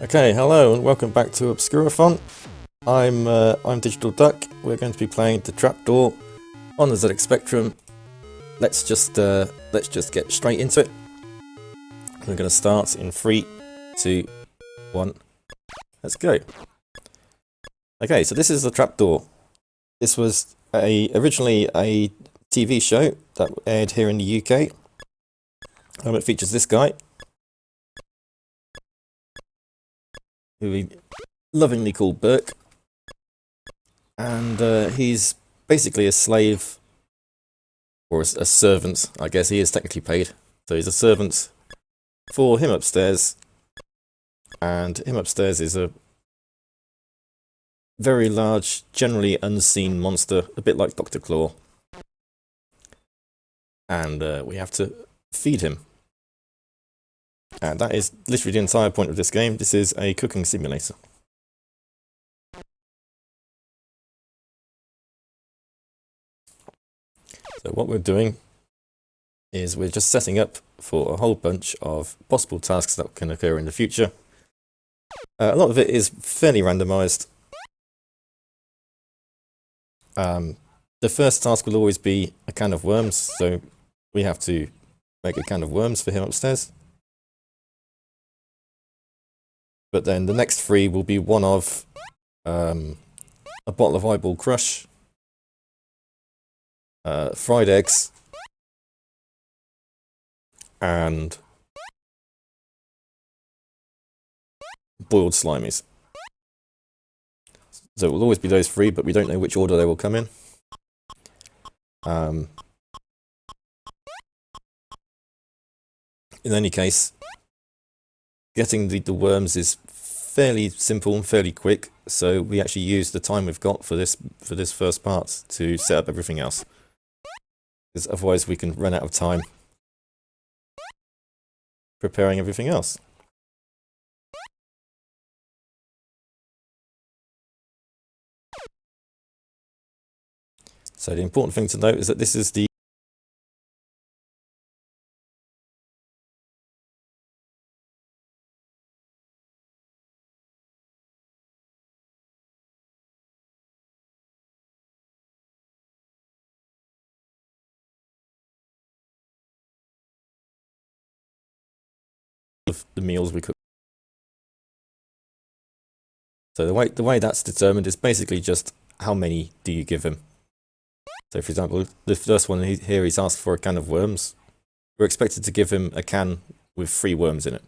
Okay, hello and welcome back to Obscurathon. I'm DigitalDuck. We're going to be playing the Trapdoor on the ZX Spectrum. Let's just get straight into it. We're going to start in 3, 2, 1. Let's go. Okay, so this is the Trapdoor. This was originally a TV show that aired here in the UK. It features this guy, who we lovingly call Burke, and he's basically a slave, or a servant. I guess he is technically paid, so he's a servant for him upstairs, and him upstairs is a very large, generally unseen monster, a bit like Dr. Claw, and we have to feed him. And that is literally the entire point of this game. This is a cooking simulator. So what we're doing is we're just setting up for a whole bunch of possible tasks that can occur in the future. A lot of it is fairly randomized. The first task will always be a can of worms, so we have to make a can of worms for him upstairs. But then the next 3 will be one of a bottle of eyeball crush, fried eggs, and boiled slimies. So it will always be those 3, but we don't know which order they will come in. In any case, getting the worms is fairly simple and fairly quick, so we actually use the time we've got for this first part to set up everything else, because otherwise we can run out of time preparing everything else. So the important thing to note is that this is the of the meals we cook. So the way that's determined is basically just how many do you give him. So for example, the first one here, he's asked for a can of worms. We're expected to give him a can with 3 worms in it.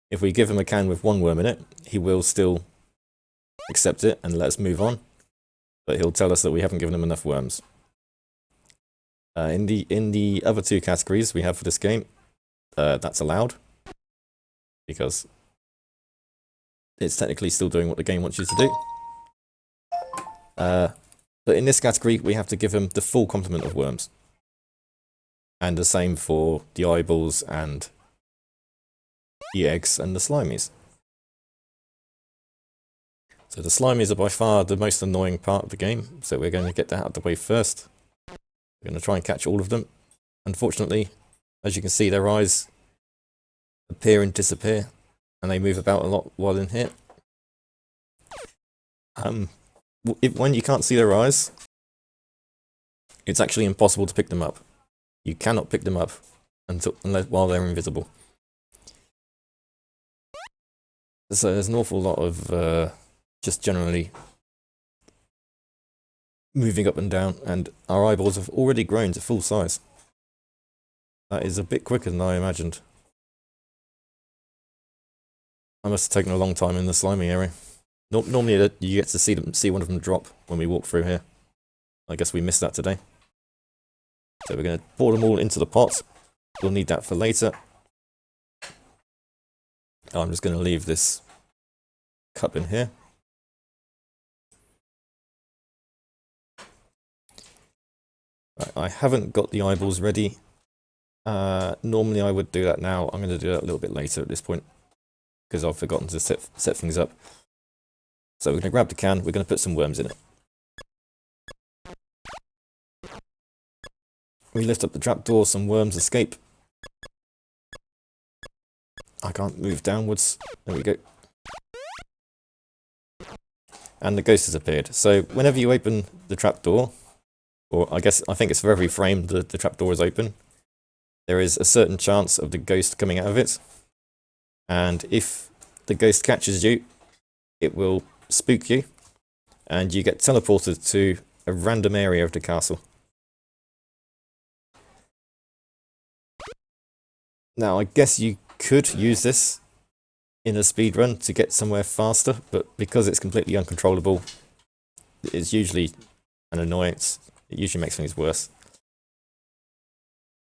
If we give him a can with 1 worm in it, he will still accept it and let us move on, but he'll tell us that we haven't given him enough worms. In the other 2 categories we have for this game, that's allowed, because it's technically still doing what the game wants you to do. But in this category, we have to give him the full complement of worms. And the same for the eyeballs and the eggs and the slimies. So the slimies are by far the most annoying part of the game, so we're going to get that out of the way first. We're going to try and catch all of them. Unfortunately, as you can see, their eyes appear and disappear, and they move about a lot while in here. When you can't see their eyes, it's actually impossible to pick them up. You cannot pick them up while they're invisible. So there's an awful lot of just generally moving up and down, and our eyeballs have already grown to full size. That is a bit quicker than I imagined. I must have taken a long time in the slimy area. Normally you get to see one of them drop when we walk through here. I guess we missed that today. So we're going to pour them all into the pot. We'll need that for later. I'm just going to leave this cup in here. Right, I haven't got the eyeballs ready. Normally I would do that now. I'm going to do that a little bit later at this point, because I've forgotten to set things up. So we're going to grab the can, we're going to put some worms in it. We lift up the trapdoor, some worms escape. I can't move downwards. There we go. And the ghost has appeared. So whenever you open the trapdoor, or I think it's for every frame the trapdoor is open, there is a certain chance of the ghost coming out of it. And if the ghost catches you, it will spook you, and you get teleported to a random area of the castle. Now, I guess you could use this in a speedrun to get somewhere faster, but because it's completely uncontrollable, it's usually an annoyance. It usually makes things worse.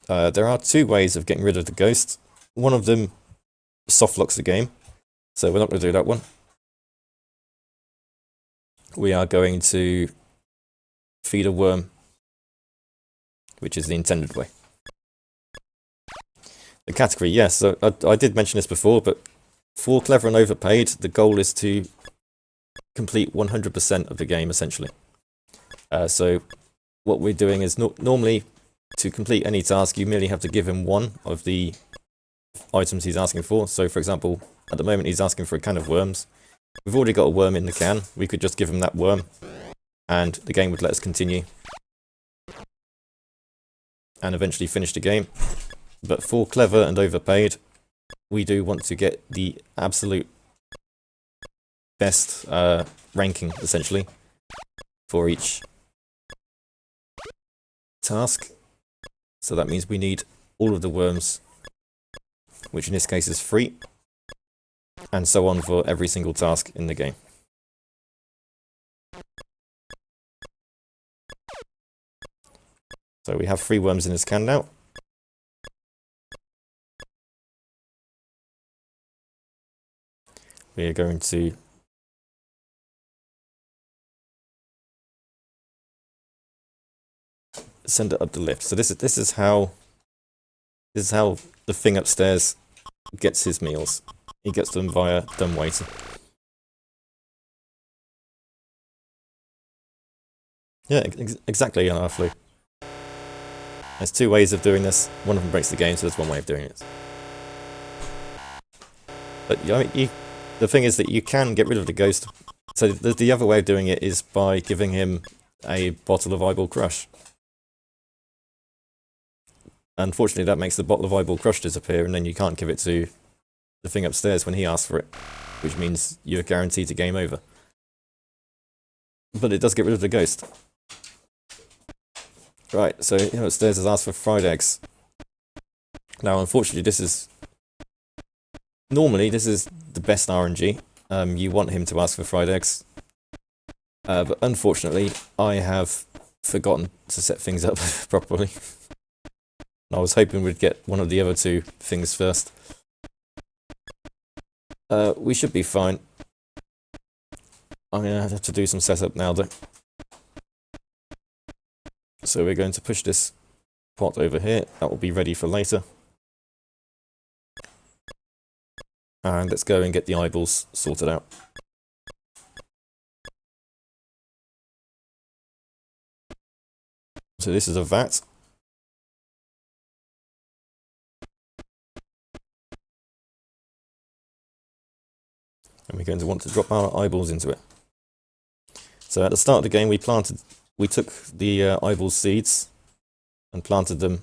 There are two ways of getting rid of the ghost. One of them soft locks the game, so we're not going to do that one. We are going to feed a worm, which is the intended way. The category, yes, so I did mention this before, but for Clever and Overpaid, the goal is to complete 100% of the game, essentially. So what we're doing is normally, to complete any task, you merely have to give him one of the items he's asking for. So, for example, at the moment he's asking for a can of worms. We've already got a worm in the can. We could just give him that worm, and the game would let us continue and eventually finish the game. But for Clever and Overpaid, we do want to get the absolute best ranking, essentially, for each task. So that means we need all of the worms, which in this case is 3, and so on for every single task in the game. So we have 3 worms in this can now. We are going to send it up the lift. So this is how the thing upstairs gets his meals. He gets them via dumbwaiter. Yeah, exactly, Flu. There's 2 ways of doing this. One of them breaks the game, so there's one way of doing it. But the thing is that you can get rid of the ghost. So the other way of doing it is by giving him a bottle of Eyeball Crush. Unfortunately, that makes the bottle of Eyeball Crush disappear, and then you can't give it to the thing upstairs when he asks for it, which means you're guaranteed to game over. But it does get rid of the ghost. Right, so him upstairs has asked for fried eggs. Now, unfortunately, normally this is the best RNG. You want him to ask for fried eggs. But unfortunately, I have forgotten to set things up properly. I was hoping we'd get one of the other 2 things first. We should be fine. I'm going to have to do some setup now, though. So we're going to push this pot over here. That will be ready for later. And let's go and get the eyeballs sorted out. So this is a vat. And we're going to want to drop our eyeballs into it. So at the start of the game, we took the eyeball seeds and planted them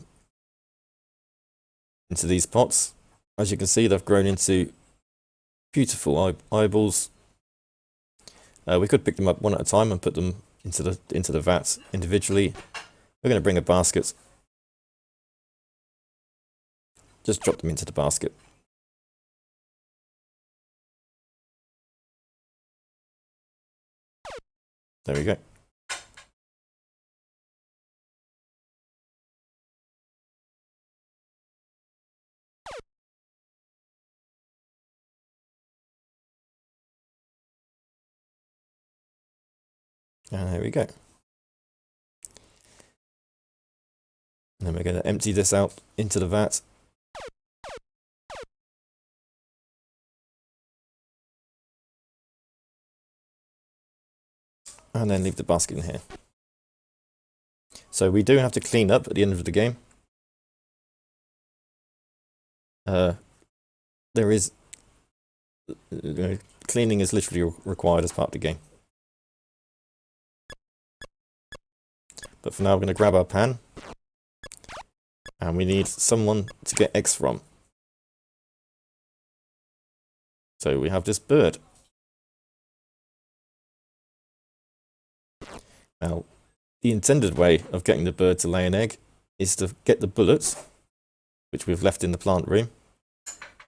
into these pots. As you can see, they've grown into beautiful eyeballs. We could pick them up one at a time and put them into the vat individually. We're going to bring a basket. Just drop them into the basket. There we go. And there we go. And then we're going to empty this out into the vat. And then leave the basket in here. So we do have to clean up at the end of the game. there is cleaning is literally required as part of the game. But for now, we're going to grab our pan, and we need someone to get eggs from. So we have this bird. Now, the intended way of getting the bird to lay an egg is to get the bullets, which we've left in the plant room,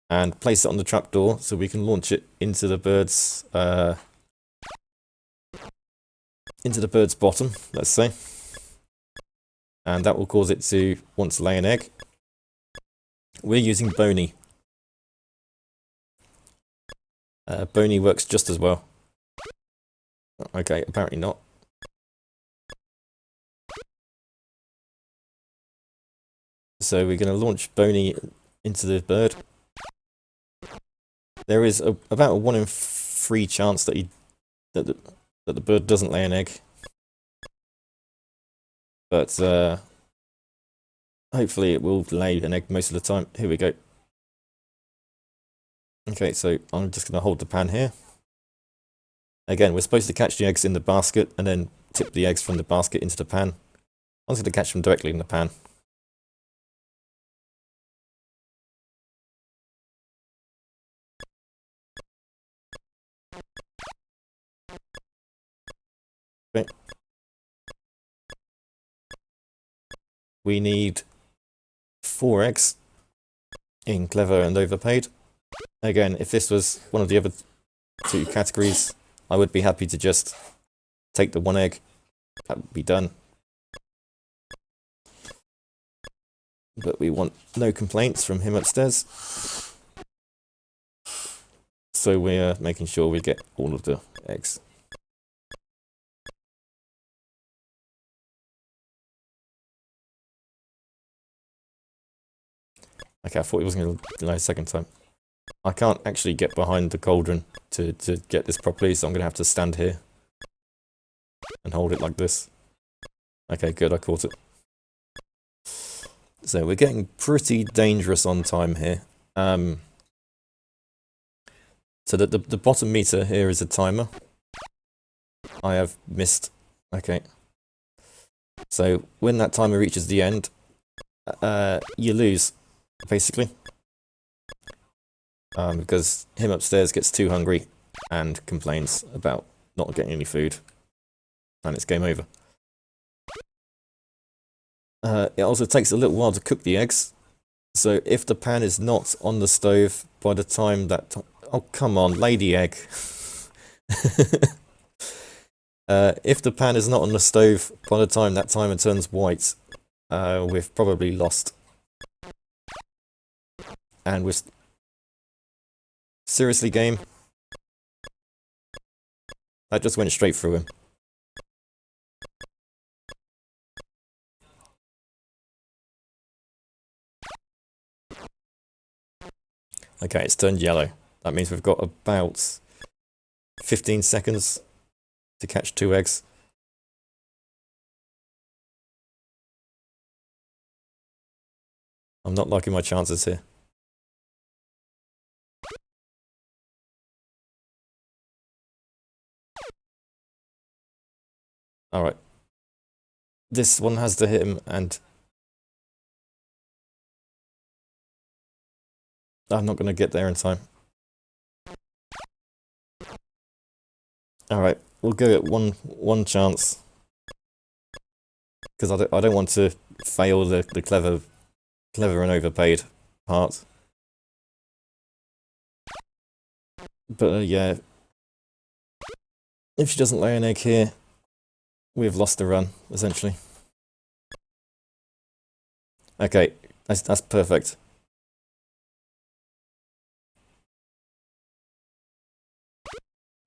and place it on the trapdoor so we can launch it into the bird's bottom, let's say. And that will cause it to want to lay an egg. We're using Boney. Boney works just as well. Okay, apparently not. So we're going to launch Boney into the bird. There is about a 1 in 3 chance that the bird doesn't lay an egg. But hopefully it will lay an egg most of the time. Here we go. Okay, so I'm just going to hold the pan here. Again, we're supposed to catch the eggs in the basket and then tip the eggs from the basket into the pan. I'm just going to catch them directly in the pan. Okay. We need 4 eggs in clever and overpaid. Again, if this was one of the other 2 categories, I would be happy to just take the 1 egg. That would be done. But we want no complaints from him upstairs. So we're making sure we get all of the eggs. Okay, I thought it was going to delay a second time. I can't actually get behind the cauldron to get this properly, so I'm going to have to stand here and hold it like this. Okay, good, I caught it. So we're getting pretty dangerous on time here. So the bottom meter here is a timer. I have missed. Okay. So when that timer reaches the end, you lose, basically. Because him upstairs gets too hungry and complains about not getting any food. And it's game over. It also takes a little while to cook the eggs. So if the pan is not on the stove by the time that... Oh, come on, lay the egg. If the pan is not on the stove by the time that timer turns white, we've probably lost. And we're... Seriously, game? That just went straight through him. Okay, it's turned yellow. That means we've got about 15 seconds to catch 2 eggs. I'm not liking my chances here. Alright. This one has to hit him, and I'm not going to get there in time. Alright, we'll go at one chance. Because I don't want to fail the clever and overpaid part. But yeah, if she doesn't lay an egg here, we've lost the run, essentially. Okay, that's perfect.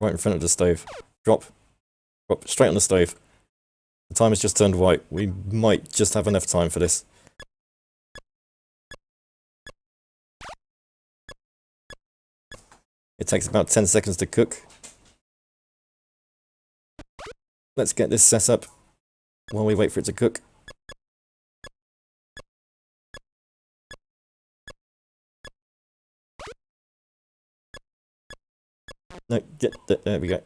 Right in front of the stove. Drop straight on the stove. The timer's just turned white. We might just have enough time for this. It takes about 10 seconds to cook. Let's get this set up while we wait for it to cook. No, there we go.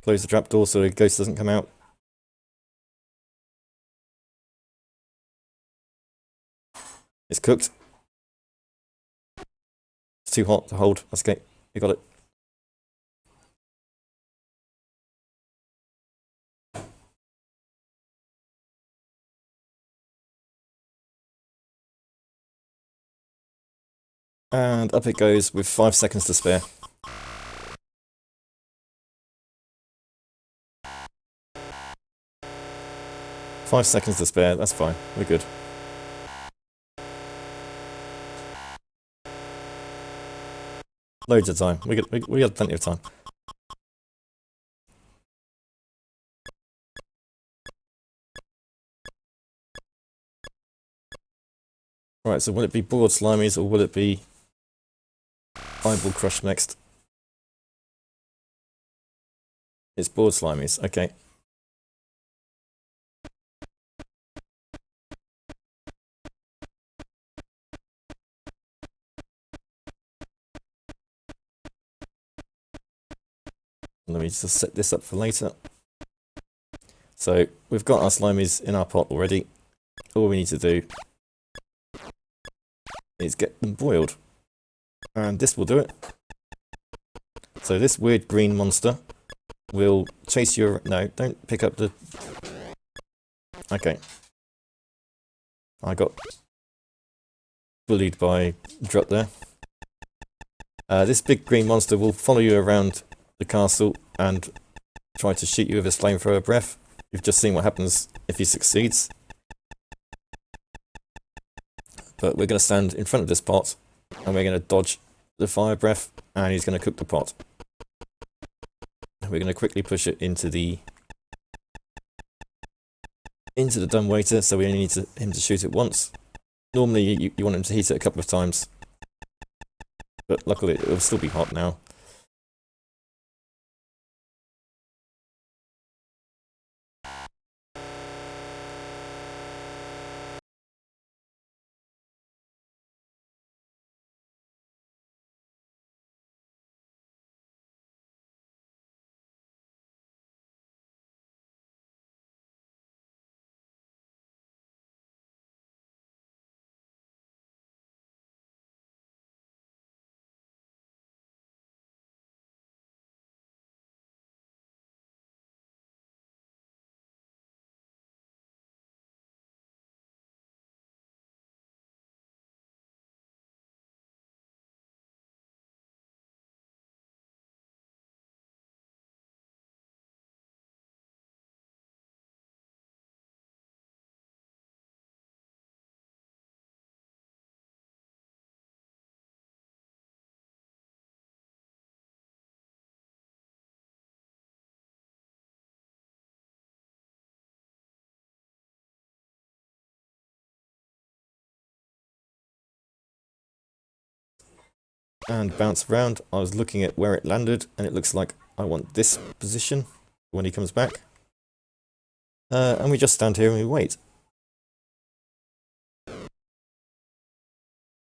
Close the trapdoor so the ghost doesn't come out. It's cooked. It's too hot to hold. Okay, you got it. And up it goes with 5 seconds to spare. Five seconds to spare, that's fine. We're good. Loads of time. We got plenty of time. Right, so will it be boiled slimies or will it be eyeball crush next? It's boiled slimies, okay. Let me just set this up for later. So we've got our slimies in our pot already. All we need to do is get them boiled. And this will do it. So this weird green monster will chase you. No, don't pick up the... Okay. I got bullied by Drut there. This big green monster will follow you around the castle and try to shoot you with his flamethrower breath. You've just seen what happens if he succeeds. But we're going to stand in front of this pot and we're going to dodge the fire breath and he's going to cook the pot. We're going to quickly push it into the dumbwaiter, so we only need him to shoot it once. Normally you want him to heat it a couple of times, but luckily it will still be hot now. And bounce around. I was looking at where it landed and it looks like I want this position when he comes back. And we just stand here and we wait.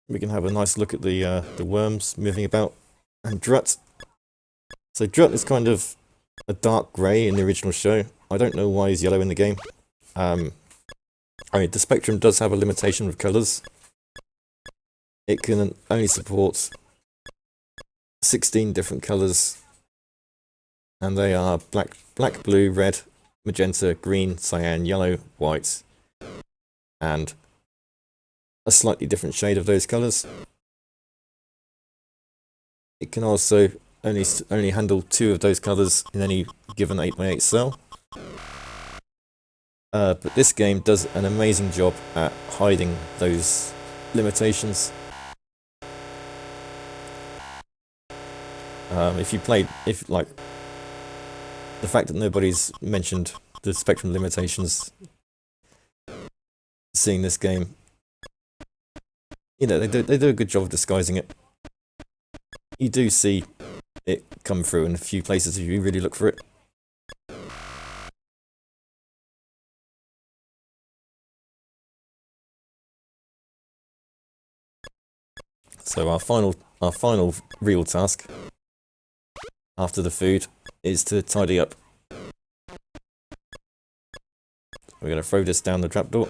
We can have a nice look at the worms moving about. And Drut. So Drut is kind of a dark grey in the original show. I don't know why he's yellow in the game. I mean, the Spectrum does have a limitation with colours. It can only support 16 different colours. And they are black, blue, red, magenta, green, cyan, yellow, white, and a slightly different shade of those colours. It can also only handle 2 of those colours in any given 8x8 cell. But this game does an amazing job at hiding those limitations. If like the fact that nobody's mentioned the Spectrum limitations, seeing this game, you know, they do a good job of disguising it. You do see it come through in a few places if you really look for it. So our final our final real task after the food is to tidy up. We're going to throw this down the trapdoor.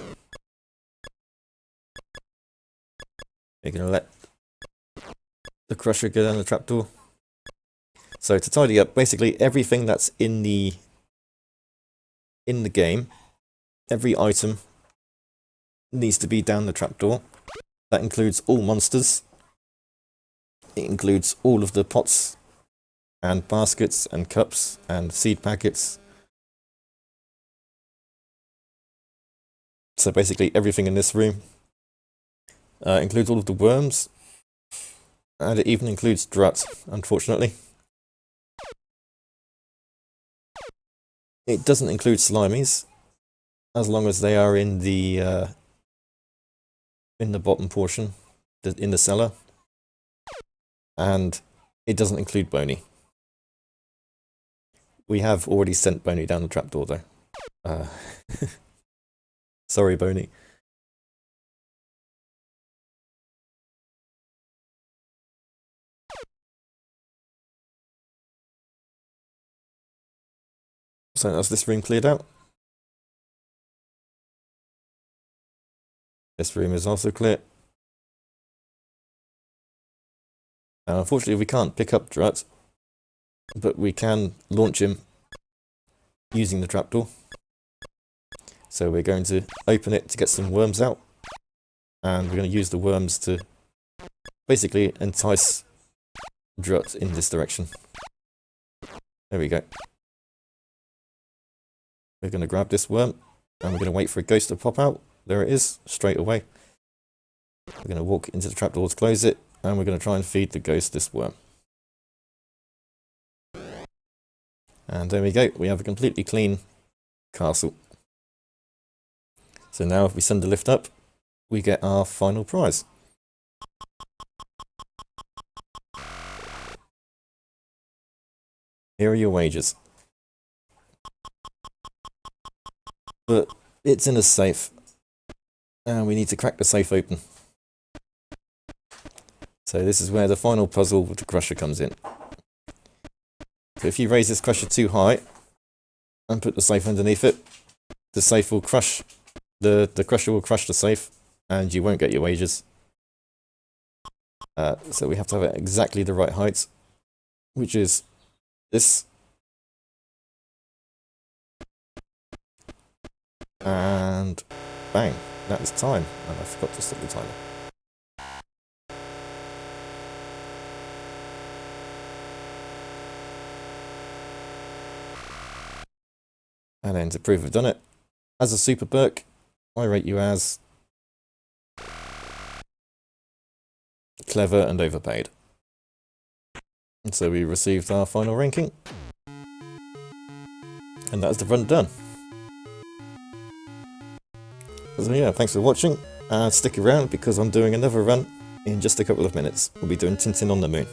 We're going to let the crusher go down the trapdoor. So to tidy up, basically everything that's in the game, every item needs to be down the trapdoor. That includes all monsters. It includes all of the pots and baskets and cups and seed packets. So basically everything in this room includes all of the worms, and it even includes Drut, unfortunately. It doesn't include Slimies, as long as they are in the bottom portion, in the cellar. And it doesn't include Boney. We have already sent Boney down the trapdoor though. Sorry, Boney. So that's this room cleared out. This room is also clear. Now, unfortunately, we can't pick up Drut, but we can launch him using the trapdoor. So we're going to open it to get some worms out, and we're going to use the worms to basically entice Drut in this direction. There we go. We're going to grab this worm, and we're going to wait for a ghost to pop out. There it is, straight away. We're going to walk into the trapdoor to close it, and we're going to try and feed the ghost this worm. And there we go, we have a completely clean castle. So now if we send the lift up, we get our final prize. Here are your wages. But it's in a safe, and we need to crack the safe open. So this is where the final puzzle with the crusher comes in. So if you raise this crusher too high and put the safe underneath it, the safe will crush, the crusher will crush the safe, and you won't get your wages. So we have to have it exactly the right height, which is this. And bang, that is time. And I forgot to stop the timer. And then to prove I've done it, as a super perk, I rate you as clever and overpaid. And so we received our final ranking. And that's the run done. So yeah, thanks for watching, and stick around because I'm doing another run in just a couple of minutes. We'll be doing Tintin on the Moon.